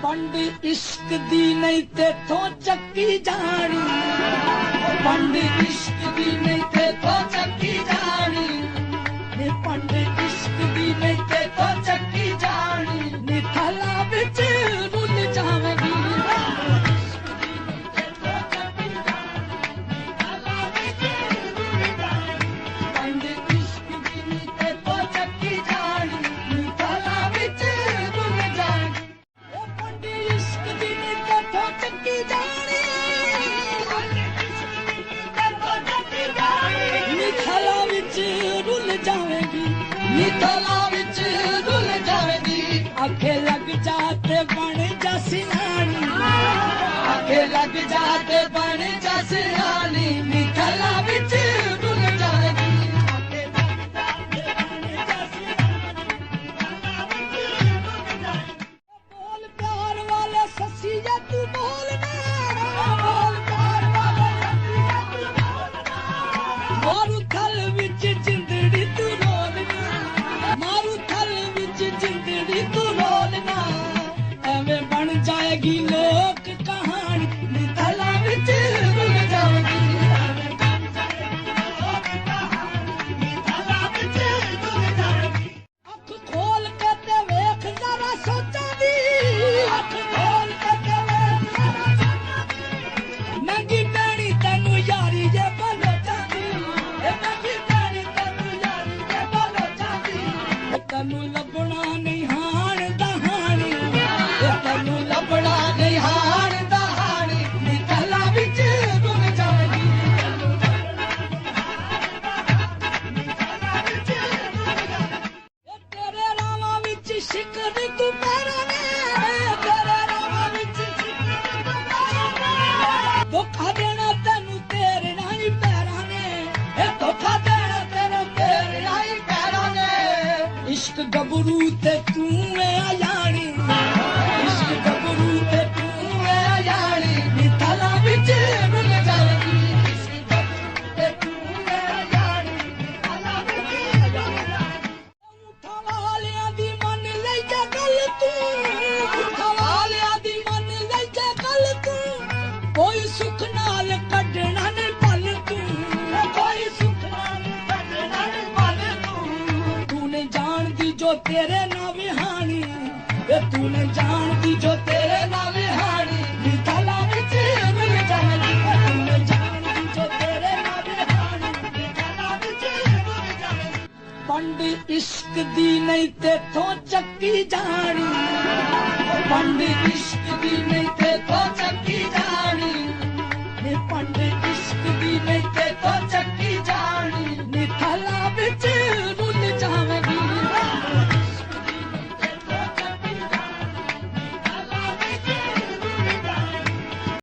पंड इश्क दी नहीं तेथों चक्की जानी, पंड इश्क दी नहीं तेथों चक्की जानी, नी पंड इश्क दी नहीं तेथों चक्की जानी, नी थला बिच रुल जावेगी। पंड इश्क दी नहीं तेथों चक्की जानी, नी थला बिच रुल जावेगी। पंड इश्क दी नहीं तेथों चक्की जानी, निथला विच रुल जावेगी, निथला विच रुल जावेगी। आखे लग जाते बन जा सियानी, आखे लग जाते बन जा सियानी, निथला विच रुल जावेगी। आखे लग जाते बन जा सियानी, बोल प्यार वाले ससिया तू बोलना, बोल प्यार वाले ससिया तू बोलना। मारू थल विच जिंदड़ी तू रोलना, मारू थल विच जिंदड़ी तू रोलना। एवें बन जाएगी लोक कहानी, निथला विच रुल जाएगी। एवें बन जाएगी लोक कहानी, निथला विच रुल जाएगी। अख खोल के ते वेख जरा सोचा दी, अख खोल के ते वेख जरा सोचा दी। नंगी पैणी तैनू यारी जे बलोचा दी, नंगी पैणी तैनू यारी जे बलोचा दी। तैनू लभना नहीं हाण दहानी, तैनू लभना नहीं हाण दहानी, निथला विच रुल जावेगी। तेरे रावां विच शिकर तू पैरां ने, तेरे रावां विच शिकर तू पैरां ने। धोखा देना तैनू तेरे नाल पैरां ने, धोखा देना तेरे तेरे नाल पैरां ने। इश्क गबरू ते तू है अयानी, इश्क गबरू ते तू है अयानी, निथला विच रुल जावेगी। इश्क गबरू ते तू है अयानी, निथला विच रुल जावेगी। ऊठा वालियां दी मन लई जा गल तू, ऊठा वालियां दी मन लई जा गल तू। कोई सुख नाल कढना नहीं पल तू, कोई सुख नाल कढना नहीं पल तू। तूने जान दी जो तेरे ना विहानी, तूने जान दी जो तेरे ना विहानी, निथला विच रुल जावेगी। तूने जान दी जो तेरे ना विहानी, निथला विच रुल जावेगी। पंड इश्क दी नहीं तेथों चक्की जानी, पंड इश्क दी नहीं तेथों